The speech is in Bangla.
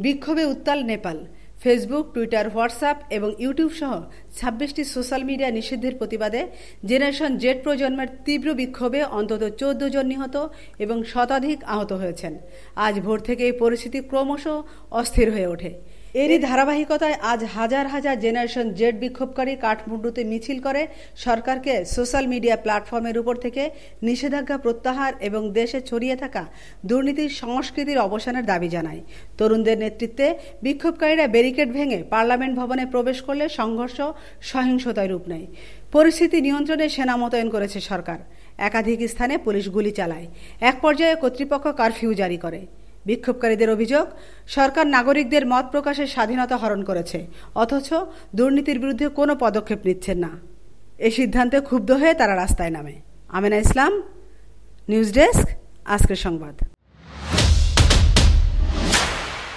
বিক্ষোভে উত্তাল নেপাল। ফেসবুক, টুইটার, হোয়াটসঅ্যাপ এবং ইউটিউব সহ ২৬টি সোশ্যাল মিডিয়া নিষিদ্ধের প্রতিবাদে জেনারেশন জেড প্রজন্মের তীব্র বিক্ষোভে অন্তত ১৪ জন নিহত এবং শতাধিক আহত হয়েছেন। আজ ভোর থেকে এই পরিস্থিতি ক্রমশ অস্থির হয়ে ওঠে। এরই ধারাবাহিকতায় আজ হাজার হাজার জেনারেশন জেড বিক্ষোভকারী কাঠমান্ডুতে মিছিল করে সরকারকে সোশ্যাল মিডিয়া প্ল্যাটফর্মের উপর থেকে নিষেধাজ্ঞা প্রত্যাহার এবং দেশে ছড়িয়ে থাকা দুর্নীতির সংস্কৃতির অবসানের দাবি জানায়। তরুণদের নেতৃত্বে বিক্ষোভকারীরা ব্যারিকেড ভেঙে পার্লামেন্ট ভবনে প্রবেশ করলে সংঘর্ষ সহিংসতায় রূপ নেয়। পরিস্থিতি নিয়ন্ত্রণে সেনা মোতায়েন করেছে সরকার। একাধিক স্থানে পুলিশ গুলি চালায়। এক পর্যায়ে কর্তৃপক্ষ কারফিউ জারি করে। বিক্ষোভকারীদের অভিযোগ, সরকার নাগরিকদের মত প্রকাশের স্বাধীনতা হরণ করেছে, অথচ দুর্নীতির বিরুদ্ধে কোনো পদক্ষেপ নিচ্ছেন না। এই সিদ্ধান্তে ক্ষুব্ধ হয়ে তারা রাস্তায় নামে। আমেনা ইসলাম, নিউজ ডেস্ক, আজকের সংবাদ।